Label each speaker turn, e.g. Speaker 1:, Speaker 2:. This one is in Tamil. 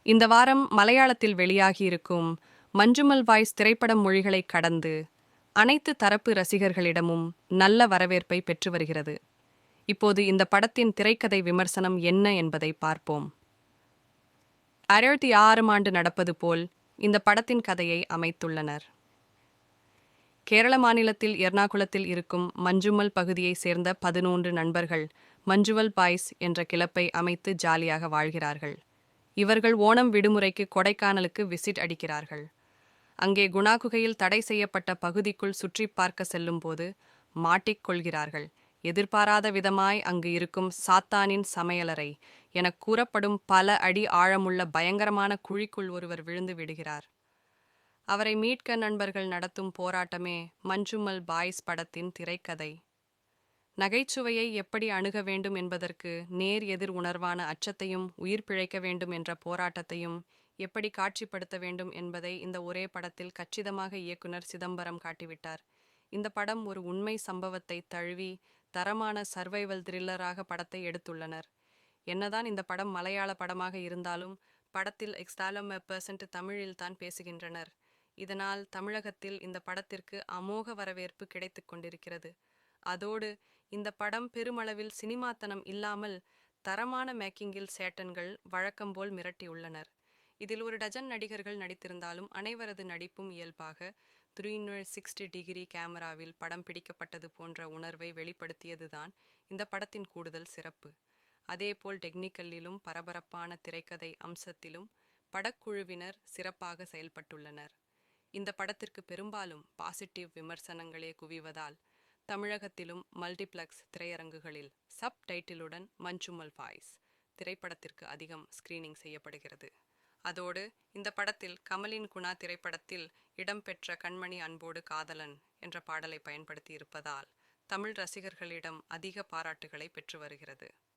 Speaker 1: இந்த வாரம் மலையாளத்தில் வெளியாகியிருக்கும் மஞ்சுமல் பாய்ஸ் திரைப்படம் மொழிகளை கடந்து அனைத்து தரப்பு ரசிகர்களிடமும் நல்ல வரவேற்பை பெற்று வருகிறது. இப்போது இந்த படத்தின் திரைக்கதை விமர்சனம் என்ன என்பதை பார்ப்போம். 2006 ஆண்டு நடப்பது போல் இந்த படத்தின் கதையை அமைத்துள்ளனர். கேரள மாநிலத்தில் எர்ணாகுளத்தில் இருக்கும் மஞ்சுமல் பகுதியைச் சேர்ந்த 11 நண்பர்கள் மஞ்சுவல் பாய்ஸ் என்ற கிளப்பை அமைத்து ஜாலியாக வாழ்கிறார்கள். இவர்கள் ஓணம் விடுமுறைக்கு கொடைக்கானலுக்கு விசிட் அடிக்கிறார்கள். அங்கே குணா குகையில் தடை செய்யப்பட்ட பகுதிக்குள் சுற்றி பார்க்க செல்லும்போது மாட்டிக்கொள்கிறார்கள். எதிர்பாராத விதமாய் அங்கு இருக்கும் சாத்தானின் சமையலறை என கூறப்படும் பல அடி ஆழமுள்ள பயங்கரமான குழிக்குள் ஒருவர் விழுந்து விடுகிறார். அவரை மீட்க நண்பர்கள் நடத்தும் போராட்டமே மஞ்சுமல் பாய்ஸ் படத்தின் திரைக்கதை. நகைச்சுவையை எப்படி அணுக வேண்டும் என்பதற்கு நேர் எதிர் உணர்வான அச்சத்தையும் உயிர் பிழைக்க வேண்டும் என்ற போராட்டத்தையும் எப்படி காட்சிப்படுத்த வேண்டும் என்பதை இந்த ஒரே படத்தில் கச்சிதமாக இயக்குனர் சிதம்பரம் காட்டிவிட்டார். இந்த படம் ஒரு உண்மை சம்பவத்தை தழுவி தரமான சர்வைவல் த்ரில்லராக படத்தை எடுத்துள்ளனர். என்னதான் இந்த படம் மலையாள படமாக இருந்தாலும் படத்தில் 60% தமிழில் தான் பேசுகின்றனர். இதனால் தமிழகத்தில் இந்த படத்திற்கு அமோக வரவேற்பு கிடைத்து கொண்டிருக்கிறது. அதோடு இந்த படம் பெருமளவில் சினிமாத்தனம் இல்லாமல் தரமான மேக்கிங்கில் சேட்டன்கள் வழக்கம்போல் மிரட்டியுள்ளனர். இதில் ஒரு டஜன் நடிகர்கள் நடித்திருந்தாலும் அனைவரது நடிப்பும் இயல்பாக 360 டிகிரி கேமராவில் படம் பிடிக்கப்பட்டது போன்ற உணர்வை வெளிப்படுத்தியதுதான் இந்த படத்தின் கூடுதல் சிறப்பு. அதேபோல் டெக்னிக்கலிலும் பரபரப்பான திரைக்கதை அம்சத்திலும் படக்குழுவினர் சிறப்பாக செயல்பட்டுள்ளனர். இந்த படத்திற்கு பெரும்பாலும் பாசிட்டிவ் விமர்சனங்களே குவிவதால் தமிழகத்திலும் மல்டிப்ளெக்ஸ் திரையரங்குகளில் சப் டைட்டிலுடன் மஞ்சுமல் பாய்ஸ் திரைப்படத்திற்கு அதிகம் ஸ்கிரீனிங் செய்யப்படுகிறது. அதோடு இந்த படத்தில் கமலின் குணா திரைப்படத்தில் இடம்பெற்ற கண்மணி அன்போடு காதலன் என்ற பாடலை பயன்படுத்தி இருப்பதால் தமிழ் ரசிகர்களிடம் அதிக பாராட்டுகளை பெற்று வருகிறது.